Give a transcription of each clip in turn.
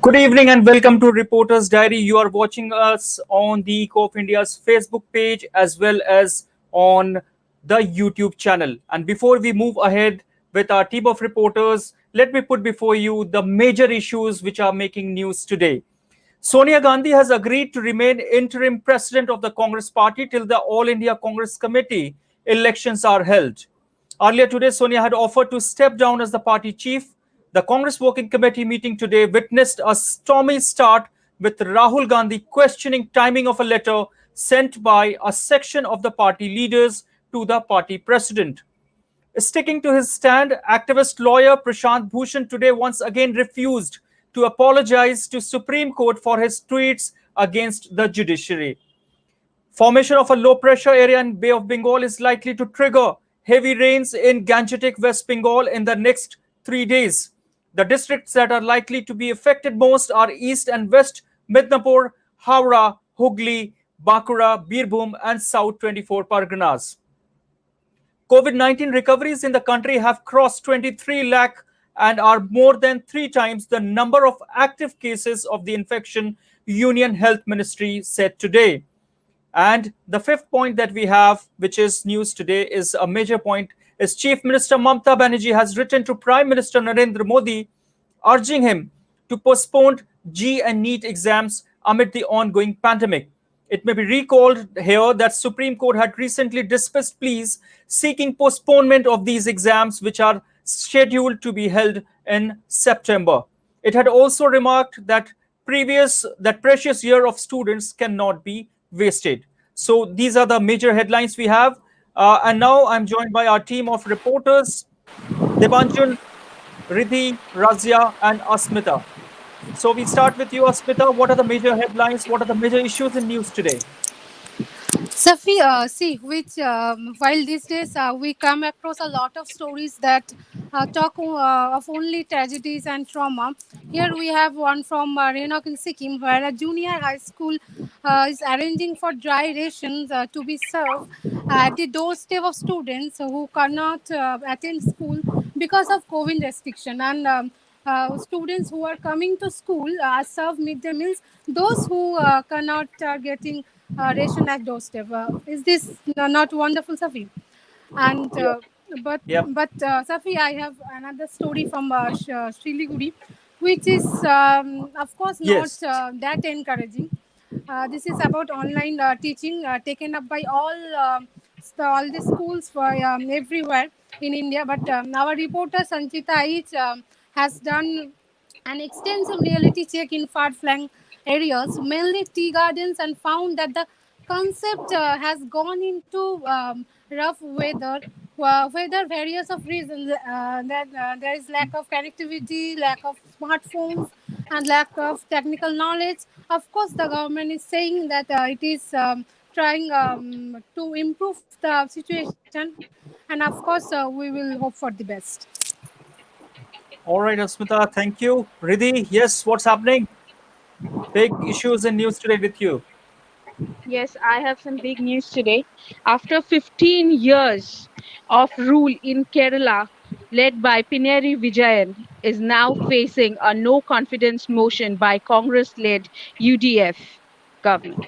Good evening and welcome to Reporters Diary. You are watching us on the Eco of India's Facebook page as well as on the YouTube channel. And before we move ahead with our team of reporters, let me put before you the major issues which are making news today. Sonia Gandhi has agreed to remain interim president of the Congress party till the All India Congress Committee elections are held. Earlier today, Sonia had offered to step down as the party chief. The Congress Working Committee meeting today witnessed a stormy start with Rahul Gandhi questioning timing of a letter sent by a section of the party leaders to the party president. Sticking to his stand, activist lawyer Prashant Bhushan today once again refused to apologize to Supreme Court for his tweets against the judiciary. Formation of a low pressure area in Bay of Bengal is likely to trigger heavy rains in Gangetic West Bengal in the next 3 days. The districts that are likely to be affected most are East and West Midnapur, Howrah, Hooghly, Bankura, Birbhum and South 24 Parganas. COVID-19 recoveries in the country have crossed 23 lakh and are more than 3 times the number of active cases of the infection, Union Health Ministry said today. And the fifth point that we have, which is news today, is a major point, is Chief Minister Mamata Banerjee has written to Prime Minister Narendra Modi urging him to postpone JEE and NEET exams amid the ongoing pandemic. It may be recalled here that Supreme Court had recently dismissed pleas seeking postponement of these exams, which are scheduled to be held in September. It had also remarked that precious year of students cannot be wasted. So these are the major headlines we have. And now I'm joined by our team of reporters, Debanjan, Riddhi, Razia, and Asmita. So we start with you, Asmita. What are the major headlines? What are the major issues in news today? Safi, while these days we come across a lot of stories that talk of only tragedies and trauma. Here we have one from Renok in Sikkim, where a junior high school is arranging for dry rations to be served at the doorstep of students who cannot attend school because of COVID restriction. And students who are coming to school serve midday meals. Those who cannot are getting ration at doorstep. Is this not wonderful, Safi? And Yeah. but Yeah. Safi, I have another story from Siliguri, which is of course not Yes. that encouraging. This is about online teaching taken up by all the schools for everywhere in India. But our reporter Sanchita Aich has done an extensive reality check in far-flung areas, mainly tea gardens, and found that the concept has gone into rough weather. Whether various of reasons that there is lack of connectivity, lack of smartphones, and lack of technical knowledge. Of course, the government is saying that it is trying to improve the situation, and of course, we will hope for the best. All right, Asmita. Thank you. Riddhi, yes, what's happening? Big issues in news today with you. Yes, I have some big news today. After 15 years of rule in Kerala, led by Pineri Vijayan, is now facing a no confidence motion by Congress led UDF government.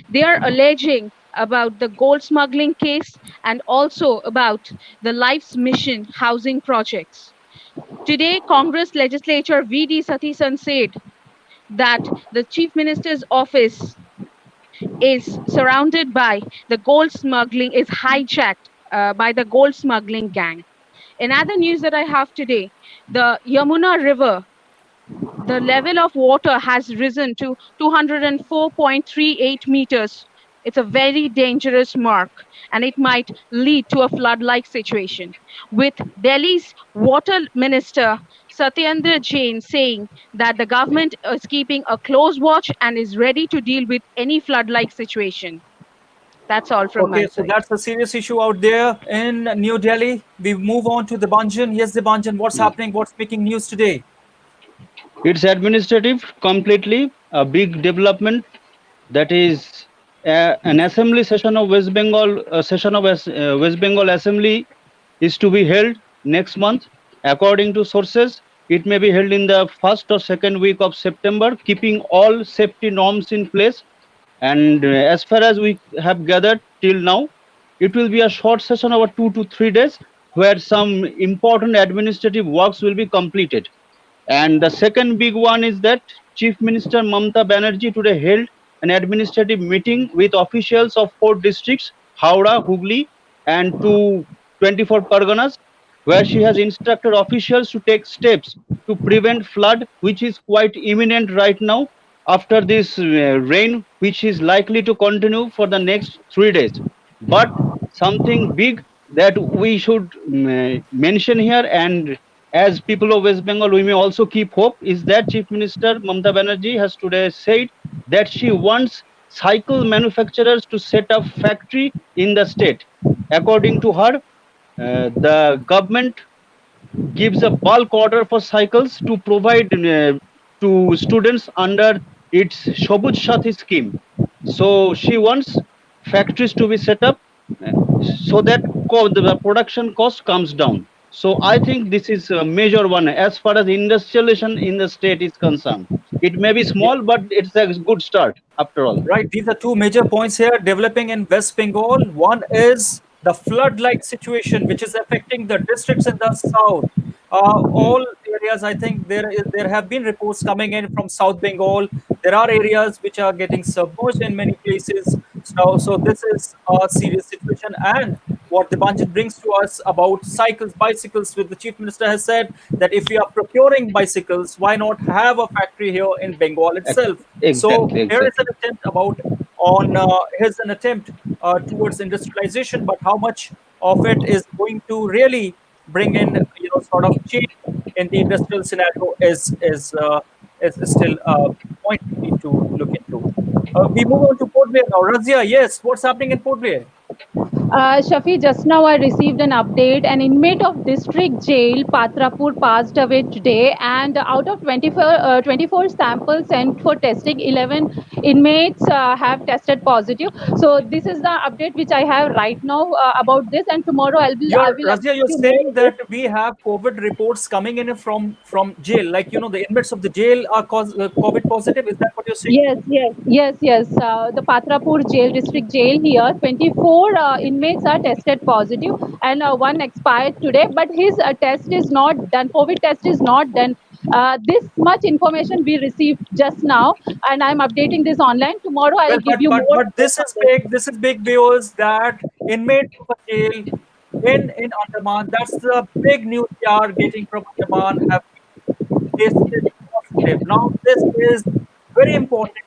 They are alleging about the gold smuggling case and also about the Life's Mission housing projects. Today, Congress legislature VD Satisan said that the Chief Minister's office is surrounded by the gold smuggling, is hijacked by the gold smuggling gang. In other news that I have today, the Yamuna River, the level of water has risen to 204.38 meters. It's a very dangerous mark and it might lead to a flood-like situation. With Delhi's water minister Satyendra Jain saying that the government is keeping a close watch and is ready to deal with any flood-like situation. That's all from my Okay, so side. that's a serious issue out there in New Delhi. We move on to the Banjan. Yes, the Banjan, what's happening? What's making news today? It's administrative completely, a big development. That is an assembly session of West Bengal, West Bengal Assembly is to be held next month, according to sources. It may be held in the first or second week of September, keeping all safety norms in place. And as far as we have gathered till now, it will be a short session over 2 to 3 days where some important administrative works will be completed. And the second big one is that Chief Minister Mamata Banerjee today held an administrative meeting with officials of 4 districts, Howrah, Hooghly, and 24 Parganas, where she has instructed officials to take steps to prevent flood, which is quite imminent right now after this rain, which is likely to continue for the next 3 days. But something big that we should mention here, and as people of West Bengal, we may also keep hope, is that Chief Minister Mamata Banerjee has today said that she wants cycle manufacturers to set up factory in the state. According to her, the government gives a bulk order for cycles to provide to students under its Shobuj Sathi scheme. So she wants factories to be set up so that the production cost comes down. So I think this is a major one as far as industrialization in the state is concerned. It may be small, but it's a good start after all. Right, these are two major points here developing in West Bengal. One is the flood-like situation, which is affecting the districts in the south. All areas, I think there have been reports coming in from South Bengal. There are areas which are getting submerged in many places. So this is a serious situation. And what Dipanjan brings to us about cycles, bicycles, with the Chief Minister has said that if we are procuring bicycles, why not have a factory here in Bengal itself? So here is an attempt here's an attempt towards industrialization, but how much of it is going to really bring in sort of change in the industrial scenario is still a point we need to look into. We move on to Port Blair now. Razia, yes, what's happening in Port Blair? Shafi, just now I received an update. An inmate of district jail, Patrapur, passed away today. And out of 24 samples sent for testing, 11 inmates have tested positive. So this is the update which I have right now about this. And tomorrow I will. Razia, you're saying that we have COVID reports coming in from jail, like the inmates of the jail are COVID positive. Is that what you're saying? Yes. The Patrapur jail, district jail here, 24 inmates are tested positive, and one expired today. But his test is not done. COVID test is not done. This much information we received just now, and I'm updating this online. Tomorrow I'll give you more. But this is big. This is big news that inmates of a jail in Andaman. That's the big news we are getting from Andaman have tested positive. Now this is very important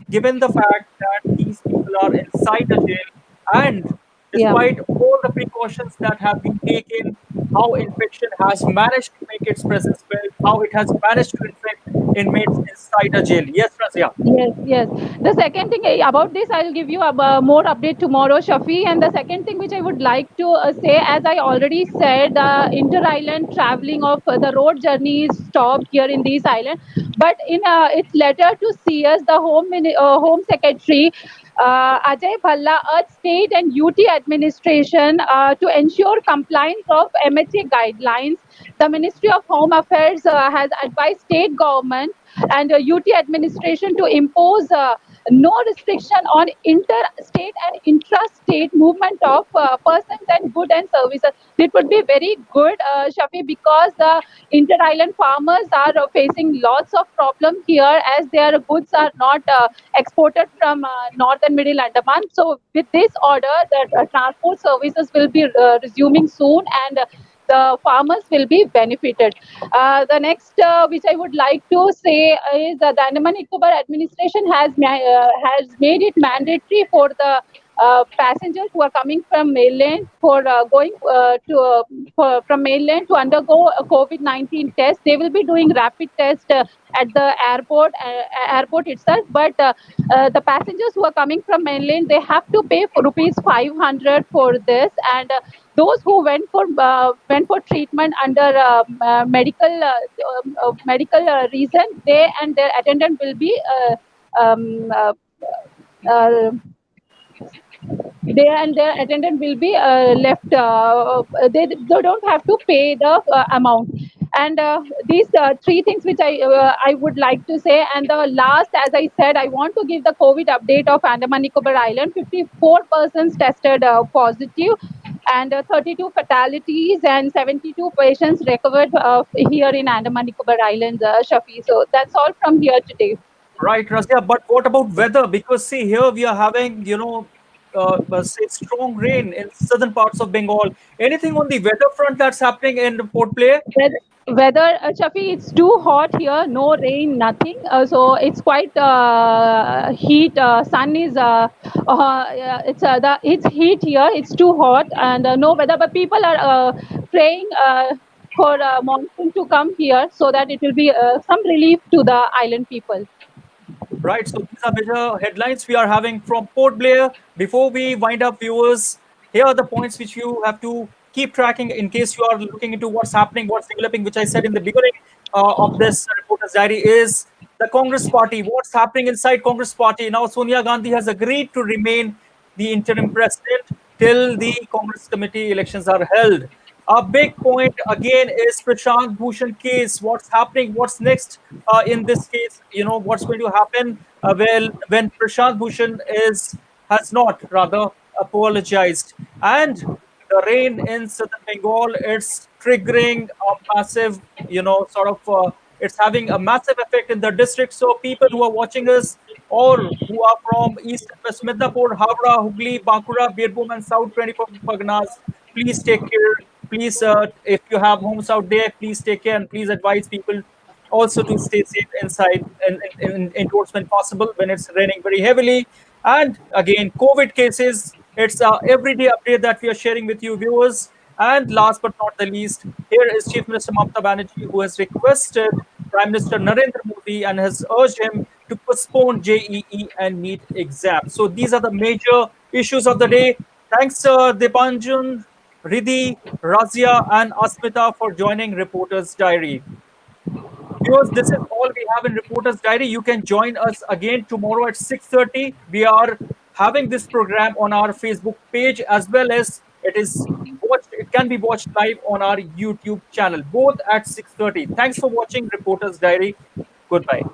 given the fact that these people are inside the jail, and despite all the precautions that have been taken, how infection has managed to make its presence felt, how it has managed to infect inmates inside a jail. Yes, Razia. Yes. The second thing about this, I'll give you a more update tomorrow, Shafi. And the second thing which I would like to say, as I already said, the inter-island traveling of the road journey is stopped here in these islands. But in its letter to CS, the Home Secretary Ajay Bhalla urged state and UT administration to ensure compliance of MHA guidelines. The Ministry of Home Affairs has advised state government and UT administration to impose no restriction on interstate and intrastate movement of persons and goods and services. It would be very good, Shafi, because the inter-island farmers are facing lots of problems here as their goods are not exported from northern middle Andaman. So with this order, the transport services will be resuming soon, and the farmers will be benefited. The next which I would like to say is that the Andaman Nicobar administration has made it mandatory for the passengers who are coming from mainland for going from mainland to undergo a COVID-19 test. They will be doing rapid test at the airport itself. But the passengers who are coming from mainland, they have to pay for ₹500 for this, and those who went for treatment under medical reason, they and their attendant will be left. They don't have to pay the amount. And these three things which I would like to say. And the last, as I said, I want to give the COVID update of Andaman Nicobar Island. 54 persons tested positive, and 32 fatalities and 72 patients recovered here in Andaman Nicobar Islands, Shafi. So that's all from here today. Right, Razia. But what about weather? Because see, here we are having, say strong rain in southern parts of Bengal. Anything on the weather front that's happening in Port Blair? Weather, Shafi, it's too hot here. No rain, nothing. So it's quite heat. Sun is it's heat here. It's too hot and no weather. But people are praying for monsoon to come here so that it will be some relief to the island people. Right. So these are major headlines we are having from Port Blair. Before we wind up, viewers, here are the points which you have to keep tracking in case you are looking into what's happening, what's developing, which I said in the beginning of this reporter's diary is the Congress party. What's happening inside Congress party? Now, Sonia Gandhi has agreed to remain the interim president till the Congress committee elections are held. A big point again is Prashant Bhushan case. What's happening? What's next in this case? What's going to happen? Well, when Prashant Bhushan has not rather apologized, and the rain in southern Bengal, it's triggering a massive, it's having a massive effect in the district. So people who are watching us or who are from East and West Midnapur, Howrah, Hooghly, Bankura, Birbhum, and South 24 Parganas, please take care. Please, if you have homes out there, please take care and please advise people also to stay safe inside and indoors when possible when it's raining very heavily. And again, COVID cases, it's everyday update that we are sharing with you viewers. And last but not the least, here is Chief Minister Mamata Banerjee, who has requested Prime Minister Narendra Modi and has urged him to postpone JEE and NEET exams. So these are the major issues of the day. Thanks, Dipanjan, Riddhi, Razia, and Asmita for joining Reporter's Diary. Viewers, this is all we have in Reporter's Diary. You can join us again tomorrow at 6:30. We are having this program on our Facebook page as well as it can be watched live on our YouTube channel, both at 6:30. Thanks for watching Reporter's Diary. Goodbye.